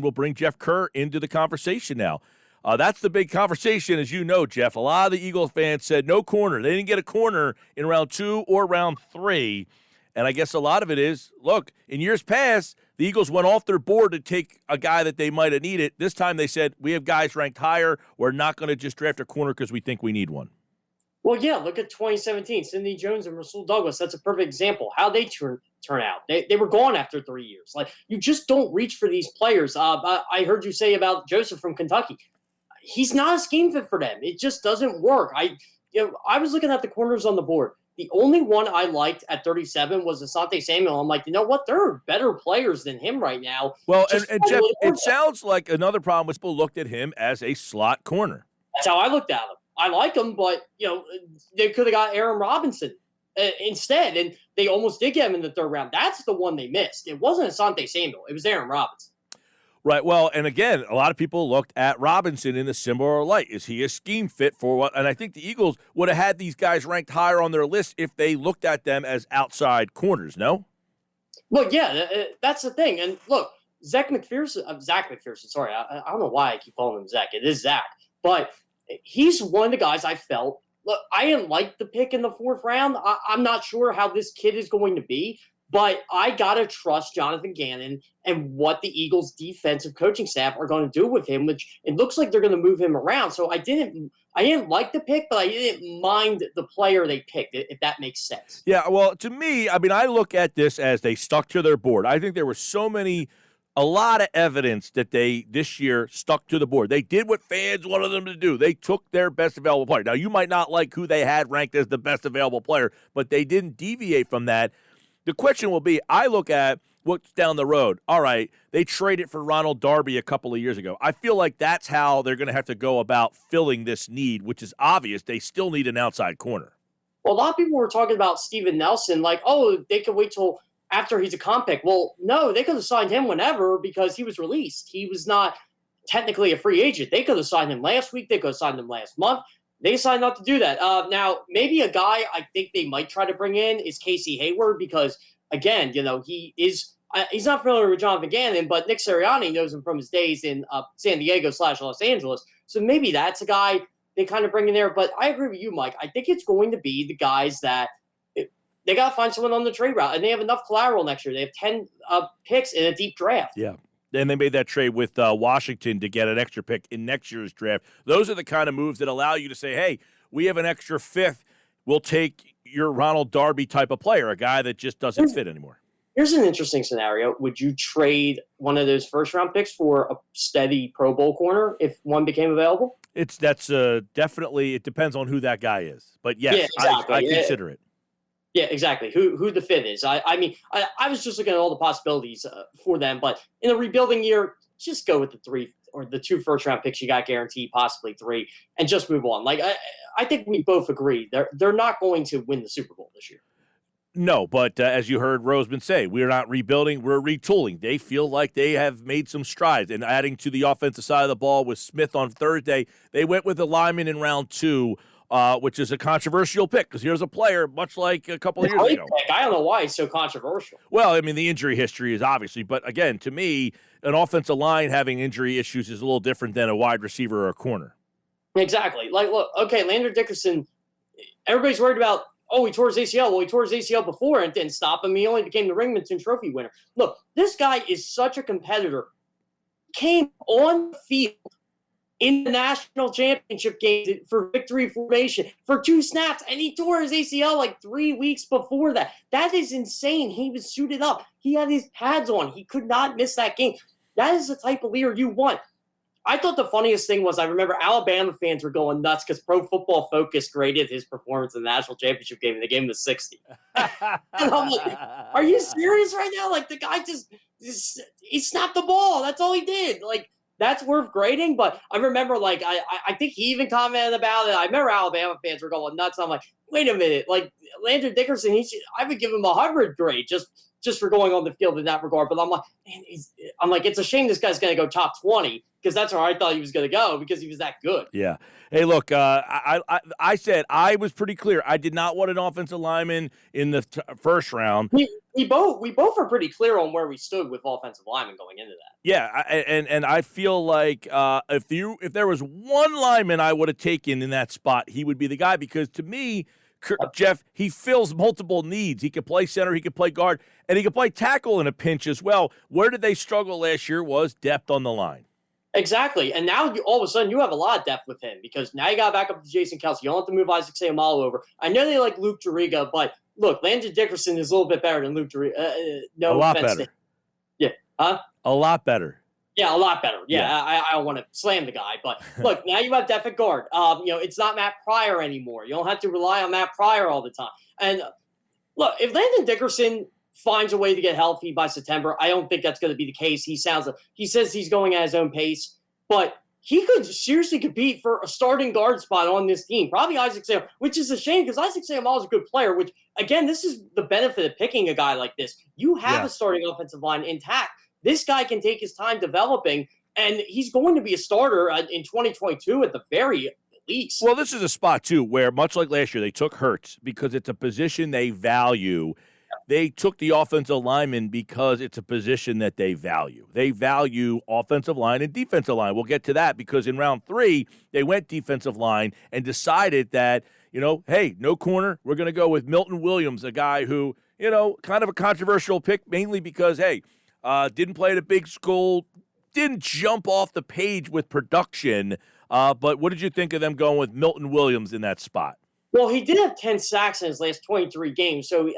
We'll bring Jeff Kerr into the conversation now. That's the big conversation, as you know, Jeff. A lot of the Eagles fans said no corner. They didn't get a corner in round 2 or round 3. And I guess a lot of it is, look, in years past, the Eagles went off their board to take a guy that they might have needed. This time they said, we have guys ranked higher. We're not going to just draft a corner because we think we need one. Well, yeah, look at 2017, Sidney Jones and Rasul Douglas. That's a perfect example. How they turn out. They were gone after 3 years. Like, you just don't reach for these players. I heard you say about Joseph from Kentucky. He's not a scheme fit for them. It just doesn't work. I was looking at the corners on the board. The only one I liked at 37 was Asante Samuel. I'm like, you know what? There are better players than him right now. Well, and Jeff, it sounds like another problem was people looked at him as a slot corner. That's how I looked at him. I like him, but, they could have got Aaron Robinson instead, and they almost did get him in the 3rd round. That's the one they missed. It wasn't Asante Samuel. It was Aaron Robinson. Right. Well, and again, a lot of people looked at Robinson in a similar light. Is he a scheme fit for what? And I think the Eagles would have had these guys ranked higher on their list if they looked at them as outside corners, no? Well, yeah, that's the thing. And look, Zach McPherson, sorry, I don't know why I keep calling him Zach. It is Zach. But he's one of the guys I felt, look, I didn't like the pick in the 4th round. I'm not sure how this kid is going to be, but I got to trust Jonathan Gannon and what the Eagles defensive coaching staff are going to do with him, which it looks like they're going to move him around. So I didn't like the pick, but I didn't mind the player they picked, if that makes sense. Yeah, well, to me, I look at this as they stuck to their board. I think there were a lot of evidence that they, this year, stuck to the board. They did what fans wanted them to do. They took their best available player. Now, you might not like who they had ranked as the best available player, but they didn't deviate from that. The question will be, I look at what's down the road. All right, they traded for Ronald Darby a couple of years ago. I feel like that's how they're going to have to go about filling this need, which is obvious. They still need an outside corner. Well, a lot of people were talking about Steven Nelson, like, oh, they could wait till after he's a comp pick. Well, no, they could have signed him whenever because he was released. He was not technically a free agent. They could have signed him last week. They could have signed him last month. They decided not to do that. Now, maybe a guy I think they might try to bring in is Casey Hayward because, again, he's not familiar with Jonathan Gannon, but Nick Sirianni knows him from his days in San Diego / Los Angeles. So maybe that's a guy they kind of bring in there. But I agree with you, Mike. I think it's going to be the guys that they got to find someone on the trade route, and they have enough collateral next year. They have 10 picks in a deep draft. Yeah. And they made that trade with Washington to get an extra pick in next year's draft. Those are the kind of moves that allow you to say, hey, we have an extra 5th. We'll take your Ronald Darby type of player, a guy that just doesn't fit anymore. Here's an interesting scenario. Would you trade one of those first-round picks for a steady Pro Bowl corner if one became available? That's definitely – it depends on who that guy is. But, yes, yeah, exactly. I consider it. Yeah, exactly. Who the fit is. I was just looking at all the possibilities for them, but in a rebuilding year, just go with the 3 or the 2 first-round picks you got guaranteed, possibly 3, and just move on. Like I think we both agree they're not going to win the Super Bowl this year. No, but as you heard Roseman say, we're not rebuilding, we're retooling. They feel like they have made some strides. And adding to the offensive side of the ball with Smith on Thursday, they went with a lineman in round 2. Which is a controversial pick because here's a player much like a couple of years ago. I don't know why it's so controversial. Well, the injury history is obviously, but again, to me, an offensive line having injury issues is a little different than a wide receiver or a corner. Exactly. Like, look, okay, Landon Dickerson, everybody's worried about, he tore his ACL. Well, he tore his ACL before and didn't stop him. He only became the Ringmanton Trophy winner. Look, this guy is such a competitor. Came on the field in the national championship game for victory formation for 2 snaps, and he tore his ACL like 3 weeks before that. That is insane. He was suited up. He had his pads on. He could not miss that game. That is the type of leader you want. I thought the funniest thing was I remember Alabama fans were going nuts because Pro Football Focus graded his performance in the national championship game, and the game was 60. And I'm like, are you serious right now? Like, the guy just he snapped the ball. That's all he did. Like, that's worth grading, but I remember, like, I think he even commented about it. I remember Alabama fans were going nuts. I'm like, wait a minute, like, Landon Dickerson, I would give him 100 grade just for going on the field in that regard. But I'm like, man, it's a shame this guy's going to go top 20 because that's where I thought he was going to go because he was that good. Yeah. Hey, look, I said I was pretty clear. I did not want an offensive lineman in the first round. Me we both are pretty clear on where we stood with offensive linemen going into that. Yeah, and I feel like if there was one lineman I would have taken in that spot, he would be the guy, because to me, Jeff, he fills multiple needs. He can play center, he can play guard, and he can play tackle in a pinch as well. Where did they struggle last year was depth on the line. Exactly. And now all of a sudden you have a lot of depth with him, because now you got back up to Jason Kelce. You don't have to move Isaac Seumalo over. I know they like Luke Juriga, but look, Landon Dickerson is a little bit better than Luke Juriga. A lot better. Yeah. Huh? A lot better. Yeah, a lot better. Yeah. I don't want to slam the guy, but look, now you have depth at guard. It's not Matt Pryor anymore. You don't have to rely on Matt Pryor all the time. And look, if Landon Dickerson finds a way to get healthy by September, I don't think that's going to be the case. He says he's going at his own pace, but he could seriously compete for a starting guard spot on this team. Probably Isaac Seumalo, which is a shame, because Isaac Seumalo is a good player, which, again, this is the benefit of picking a guy like this. You have a starting offensive line intact. This guy can take his time developing, and he's going to be a starter in 2022 at the very least. Well, this is a spot, too, where, much like last year, they took Hurts because it's a position they value. They took the offensive lineman because it's a position that they value. They value offensive line and defensive line. We'll get to that, because in round 3, they went defensive line and decided that, hey, no corner. We're going to go with Milton Williams, a guy who, kind of a controversial pick, mainly because, hey, didn't play at a big school, didn't jump off the page with production. But what did you think of them going with Milton Williams in that spot? Well, he did have 10 sacks in his last 23 games. So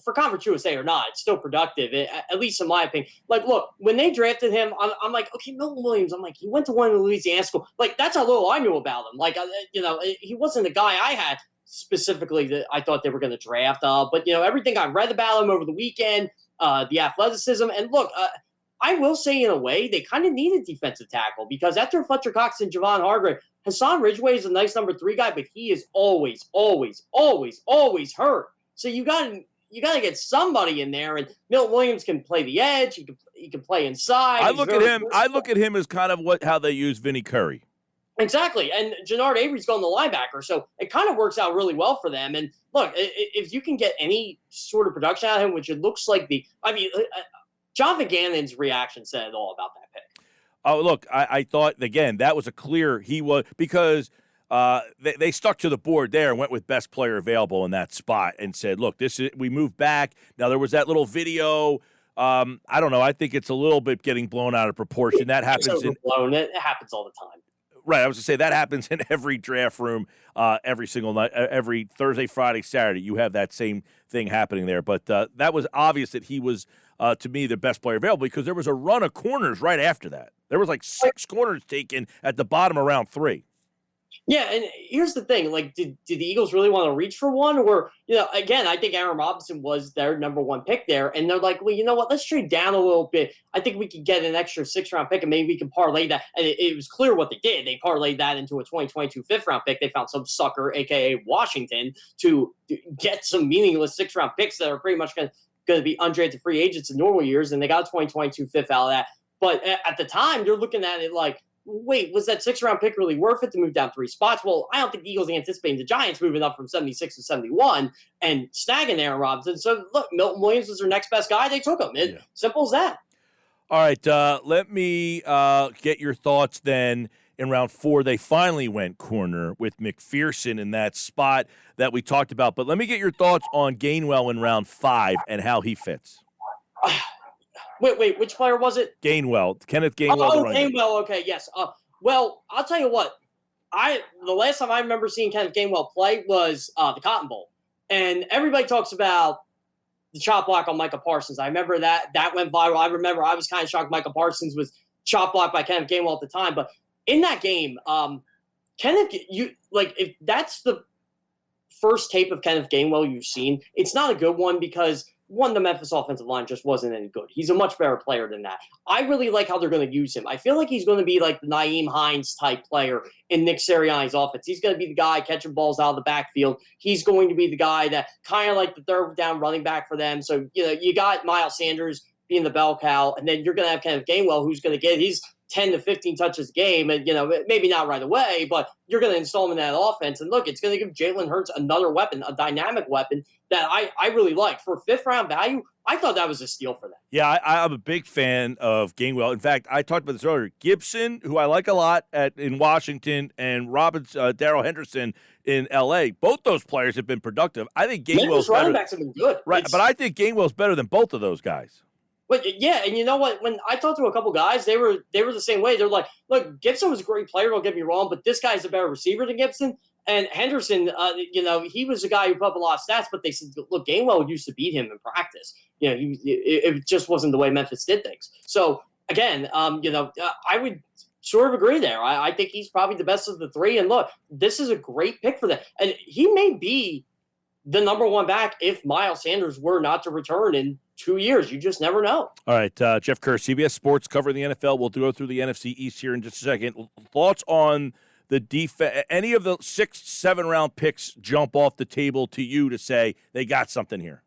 for Conference USA or not, it's still productive, at least in my opinion. Like, look, when they drafted him, I'm like, okay, Milton Williams. I'm like, he went to one of the Louisiana schools. Like, that's how little I knew about him. Like, he wasn't the guy I had specifically that I thought they were going to draft. But, everything I read about him over the weekend, the athleticism. And look, I will say, in a way, they kind of needed defensive tackle, because after Fletcher Cox and Javon Hargrave, Hassan Ridgeway is a nice number 3 guy, but he is always hurt. So you got to get somebody in there, and Milton Williams can play the edge. He can play inside. I look at him as kind of how they use Vinny Curry. Exactly, and Jannard Avery's going to linebacker, so it kind of works out really well for them. And look, if you can get any sort of production out of him, which it looks like Jonathan Gannon's reaction said it all about that pick. Oh, look, I thought, again, that was a clear because they stuck to the board there and went with best player available in that spot and said, look, we moved back. Now, there was that little video. I don't know. I think it's a little bit getting blown out of proportion. That happens. It happens all the time. Right. I was going to say that happens in every draft room every single night, every Thursday, Friday, Saturday. You have that same thing happening there. But that was obvious that he was, to me, the best player available, because there was a run of corners right after that. There was like 6 corners taken at the bottom of round 3. Yeah, and here's the thing. Like, did the Eagles really want to reach for one? Or, again, I think Aaron Robinson was their number 1 pick there. And they're like, well, you know what? Let's trade down a little bit. I think we could get an extra 6th-round pick, and maybe we can parlay that. And it was clear what they did. They parlayed that into a 2022 5th-round pick. They found some sucker, a.k.a. Washington, to get some meaningless 6th-round picks that are pretty much going to be undrafted free agents in normal years, and they got a 2022 5th out of that. But at the time, you're looking at it like, wait, was that 6th-round pick really worth it to move down 3 spots? Well, I don't think the Eagles anticipating the Giants moving up from 76 to 71 and snagging Aaron Robinson. So, look, Milton Williams was their next best guy. They took him. Simple as that. All right, let me get your thoughts then. In round 4, they finally went corner with McPherson in that spot that we talked about. But let me get your thoughts on Gainwell in round 5 and how he fits. Wait, which player was it? Gainwell, Kenneth Gainwell. Oh, Gainwell, okay, yes. Well, I'll tell you what. The last time I remember seeing Kenneth Gainwell play was the Cotton Bowl. And everybody talks about the chop block on Micah Parsons. I remember that went viral. I remember I was kind of shocked Micah Parsons was chop blocked by Kenneth Gainwell at the time. But in that game, Kenneth, if that's the first tape of Kenneth Gainwell you've seen, it's not a good one, because one, the Memphis offensive line just wasn't any good. He's a much better player than that. I really like how they're going to use him. I feel like he's going to be like the Nyheim Hines type player in Nick Sirianni's offense. He's going to be the guy catching balls out of the backfield. He's going to be the guy that kind of like the third down running back for them. So, you got Miles Sanders being the bell cow, and then you're going to have Kenneth Gainwell, who's going to get 10 to 15 touches a game, and maybe not right away, but you're going to install him in that offense. And look, it's going to give Jalen Hurts another weapon, a dynamic weapon that I really like. For 5th-round value, I thought that was a steal for them. Yeah, I'm a big fan of Gainwell. In fact, I talked about this earlier. Gibson, who I like a lot in Washington, and Darrell Henderson in L.A., both those players have been productive. I think Gainwell's better. Running backs have been good. Right, but I think Gainwell's better than both of those guys. But yeah, and you know what? When I talked to a couple guys, they were the same way. They're like, look, Gibson was a great player, don't get me wrong, but this guy's a better receiver than Gibson. And Henderson, he was a guy who put up a lot of stats, but they said, look, Gainwell used to beat him in practice. It just wasn't the way Memphis did things. So again, I would sort of agree there. I think he's probably the best of the three. And look, this is a great pick for them. And he may be the number one back if Miles Sanders were not to return in 2 years. You just never know. All right, Jeff Kerr, CBS Sports covering the NFL. We'll go through the NFC East here in just a second. Thoughts on the defense? Any of the 6th, 7th-round picks jump off the table to you to say they got something here?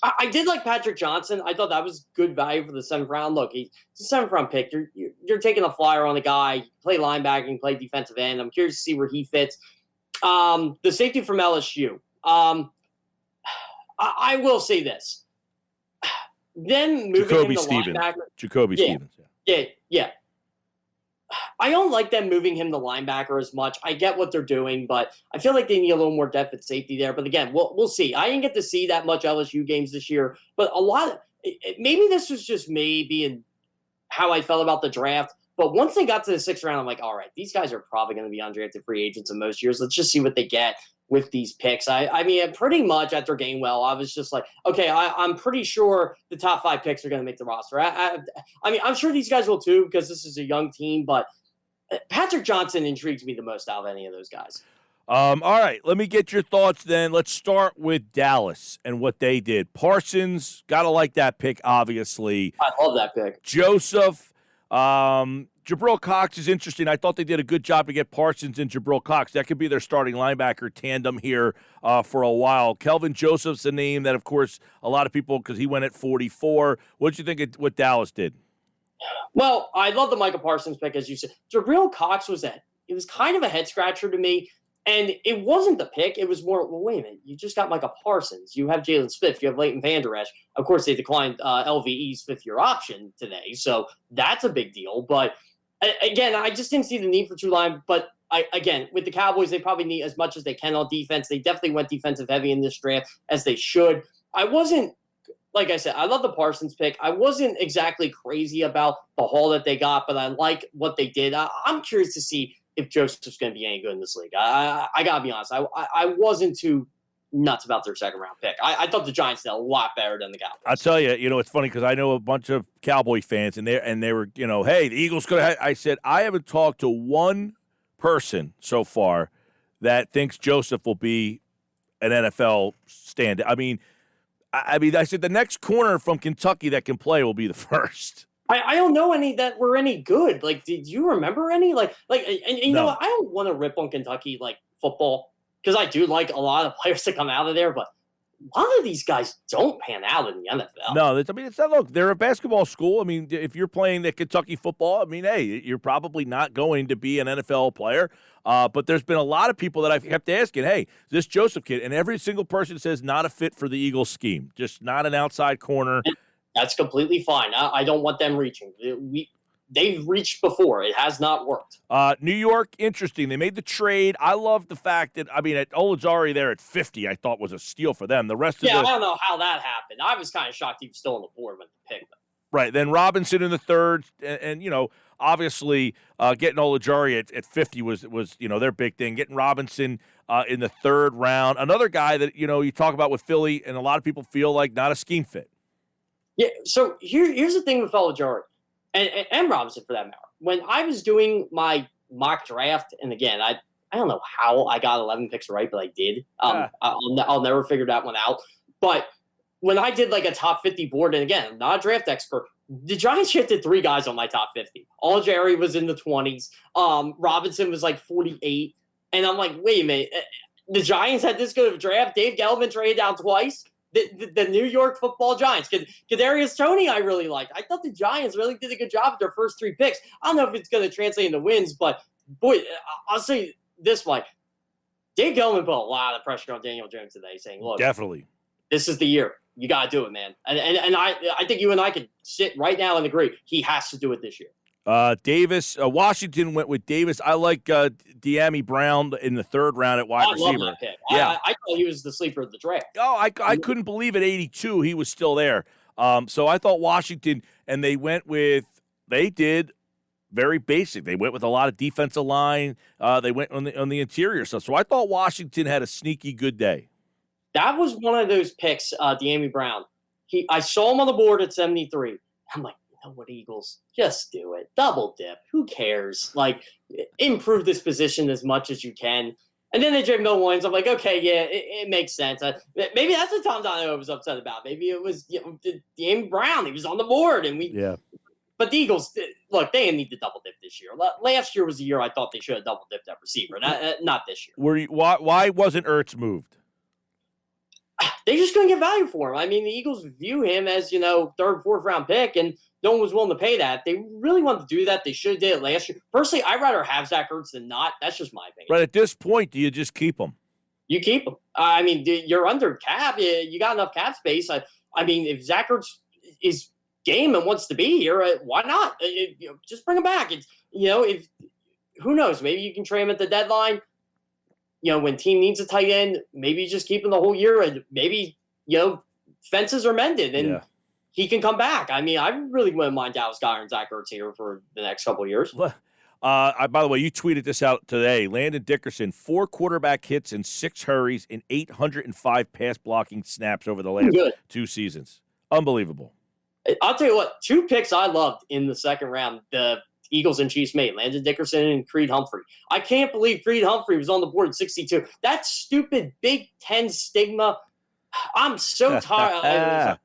I did like Patrick Johnson. I thought that was good value for the 7th round. Look, he's a 7th-round pick. You're taking a flyer on the guy. Play linebacking, play defensive end. I'm curious to see where he fits. The safety from LSU. I will say this. Then moving Jacoby him to Stevens. linebacker. Jacoby Stevens. Yeah. I don't like them moving him to linebacker as much. I get what they're doing, but I feel like they need a little more depth at safety there. But again, we'll see. I didn't get to see that much LSU games this year, but a lot of maybe this was just me being how I felt about the draft. But once they got to the 6th round, I'm like, all right, these guys are probably going to be undrafted free agents in most years. Let's just see what they get with these picks. I mean, pretty much after Gainwell, I was just like, okay, I'm pretty sure the top 5 picks are going to make the roster. I mean, I'm sure these guys will too because this is a young team, but Patrick Johnson intrigues me the most out of any of those guys. All right, let me get your thoughts then. Let's start with Dallas and what they did. Parsons, got to like that pick, obviously. I love that pick. Joseph, Jabril Cox is interesting. I thought they did a good job to get Parsons and Jabril Cox. That could be their starting linebacker tandem here for a while. Kelvin Joseph's a name that, of course, a lot of people, because he went at 44. What did you think of what Dallas did? Well, I love the Micah Parsons pick, as you said. Jabril Cox it was kind of a head scratcher to me. And it wasn't the pick. It was more, well, wait a minute. You just got Micah Parsons. You have Jalen Smith. You have Leighton Vander Esch. Of course, they declined LVE's 5th-year option today. So that's a big deal. But again, I just didn't see the need for 2 line. But again, with the Cowboys, they probably need as much as they can on defense. They definitely went defensive heavy in this draft, as they should. I wasn't, like I said, I love the Parsons pick. I wasn't exactly crazy about the haul that they got, but I like what they did. I'm curious to see if Joseph's going to be any good in this league. I got to be honest. I wasn't too nuts about their 2nd-round pick. I thought the Giants did a lot better than the Cowboys. I'll tell you, it's funny because I know a bunch of Cowboy fans, and they were, hey, the Eagles could have. I said, I haven't talked to one person so far that thinks Joseph will be an NFL stand. I mean, I said the next corner from Kentucky that can play will be the first. I don't know any that were any good. Like, did you remember any? And you know what? I don't want to rip on Kentucky football because I do like a lot of players that come out of there, but a lot of these guys don't pan out in the NFL. No, it's not. Look, they're a basketball school. I mean, if you're playing the Kentucky football, I mean, hey, you're probably not going to be an NFL player. But there's been a lot of people that I've kept asking, hey, this Joseph kid, and every single person says not a fit for the Eagles scheme, just not an outside corner. That's completely fine. I don't want them reaching. They've reached before. It has not worked. New York, interesting. They made the trade. I love the fact that, at Olajari there at 50, I thought was a steal for them. The rest of I don't know how that happened. I was kind of shocked he was still on the board when they picked him. Right. Then Robinson in the 3rd, and obviously getting Olajari at 50 was their big thing. Getting Robinson in the 3rd round. Another guy that, you talk about with Philly, and a lot of people feel like not a scheme fit. Yeah, so here's the thing with Olajari, and Robinson for that matter. When I was doing my mock draft, and again, I don't know how I got 11 picks right, but I did. I'll never figure that one out. But when I did a top 50 board, and again, I'm not a draft expert, the Giants shifted 3 guys on my top 50. Olajari was in the 20s. Robinson was 48. And I'm like, wait a minute. The Giants had this good of a draft. Dave Gettleman traded down twice. the New York Football Giants. Kadarius Toney, I really like. I thought the Giants really did a good job with their first 3 picks. I don't know if it's going to translate into wins, but boy, I'll say this, Mike. Dave Gettleman put a lot of pressure on Daniel Jones today, saying, "Look, Definitely, this is the year. You got to do it, man." And I think you and I could sit right now and agree he has to do it this year. Davis, Washington went with Davis. I like De'Ami Brown in the 3rd round at wide receiver. I love that pick. Yeah. I thought he was the sleeper of the draft. Oh, I couldn't believe at 82 he was still there. So I thought Washington, and they did very basic. They went with a lot of defensive line. They went on the interior stuff. So I thought Washington had a sneaky good day. That was one of those picks, De'Ami Brown. I saw him on the board at 73. I'm like, you know what, Eagles? Just do it. Double dip. Who cares? Like, improve this position as much as you can. And then they trade Milton Williams. I'm like, okay, yeah, it makes sense. Maybe that's what Tom Donahoe was upset about. Maybe it was De'Ami Brown. He was on the board, and Yeah. But the Eagles, look, they didn't need to double dip this year. Last year was the year I thought they should have double dipped that receiver. Not this year. Why wasn't Ertz moved? They just couldn't get value for him. I mean, the Eagles view him as, 3rd, 4th round pick, and no one was willing to pay that. If they really wanted to do that, they should have did it last year. Personally, I'd rather have Zach Ertz than not. That's just my opinion. Right at this point, do you just keep him? You keep him. I mean, you're under cap. You got enough cap space. I mean, if Zach Ertz is game and wants to be here, why not? Just bring him back. If who knows, maybe you can trade him at the deadline. When team needs a tight end, maybe you just keep him the whole year, and maybe fences are mended and he can come back. I mean, I really wouldn't mind Dallas Goedert and Zach Ertz here for the next couple of years. By the way, you tweeted this out today. Landon Dickerson, 4 quarterback hits and 6 hurries and 805 pass blocking snaps over the last 2 seasons. Unbelievable. I'll tell you what, 2 picks I loved in the 2nd round, the Eagles and Chiefs made, Landon Dickerson and Creed Humphrey. I can't believe Creed Humphrey was on the board at 62. That stupid Big 10 stigma. I'm so tired.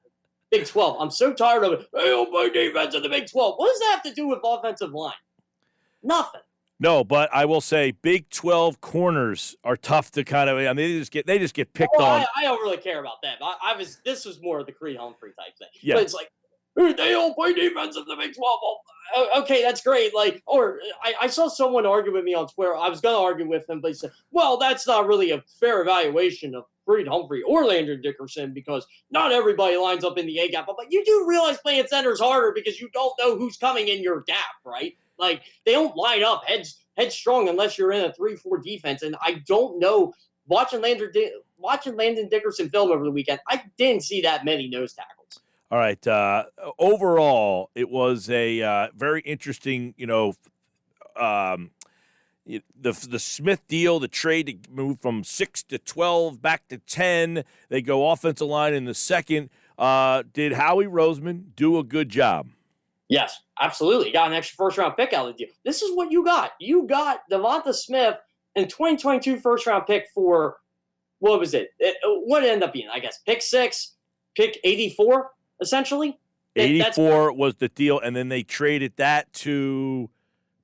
Big 12. I'm so tired of it. They don't play defense in the Big 12. What does that have to do with offensive line? Nothing. No, but I will say Big 12 corners are tough to kind of. I mean, they just get picked on. I don't really care about them. This was more of the Creed Humphrey type thing. Yeah. But it's like, they don't play defense in the Big 12. Okay, that's great. I saw someone argue with me on Twitter. I was going to argue with him, but he said, well, that's not really a fair evaluation of Creed Humphrey or Landon Dickerson because not everybody lines up in the A gap. But you do realize playing center is harder because you don't know who's coming in your gap, right? Like, they don't line up headstrong unless you're in a 3-4 defense. And I don't know, watching Landon Dickerson film over the weekend, I didn't see that many nose tackles. All right. Overall, it was a very interesting, the Smith deal, the trade to move from 6 to 12 back to 10. They go offensive line in the 2nd. Did Howie Roseman do a good job? Yes, absolutely. Got an extra 1st-round pick out of the deal. This is what you got. You got Devonta Smith and 2022 1st-round pick for, what was it? What did it end up being? I guess pick 6, pick 84, essentially. 84 was the deal, and then they traded that to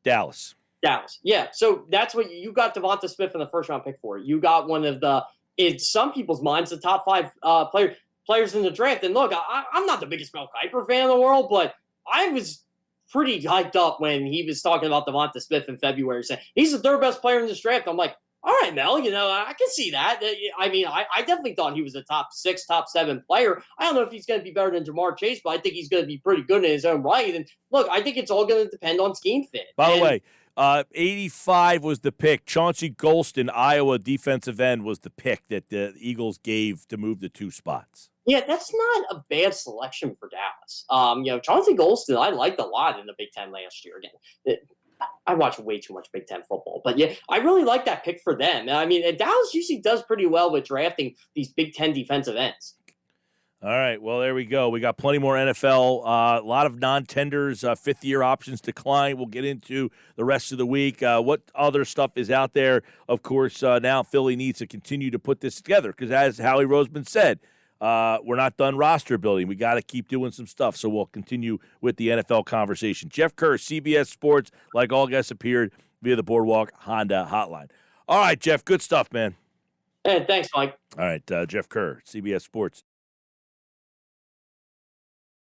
Dallas. Yeah. So that's what you got Devonta Smith in the 1st-round pick for. You got one of in some people's minds, the top 5 players in the draft. And look, I'm not the biggest Mel Kiper fan in the world, but I was pretty hyped up when he was talking about Devonta Smith in February, saying he's the 3rd best player in this draft. I'm like, all right, Mel, I can see that. I mean, I definitely thought he was a top 6, top 7 player. I don't know if he's going to be better than Jamar Chase, but I think he's going to be pretty good in his own right. And look, I think it's all going to depend on scheme fit. By the way, 85 was the pick. Chauncey Golston, Iowa defensive end, was the pick that the Eagles gave to move the 2 spots. Yeah, that's not a bad selection for Dallas. Chauncey Golston, I liked a lot in the Big Ten last year. Again, I watch way too much Big Ten football, but yeah, I really like that pick for them. I mean, Dallas usually does pretty well with drafting these Big Ten defensive ends. All right, well, there we go. We got plenty more NFL. A lot of non-tenders, 5th-year options decline. We'll get into the rest of the week. What other stuff is out there? Of course, now Philly needs to continue to put this together because, as Howie Roseman said, we're not done roster building. We got to keep doing some stuff, so we'll continue with the NFL conversation. Jeff Kerr, CBS Sports, like all guests appeared via the Boardwalk Honda hotline. All right, Jeff, good stuff, man. Hey, thanks, Mike. All right, Jeff Kerr, CBS Sports.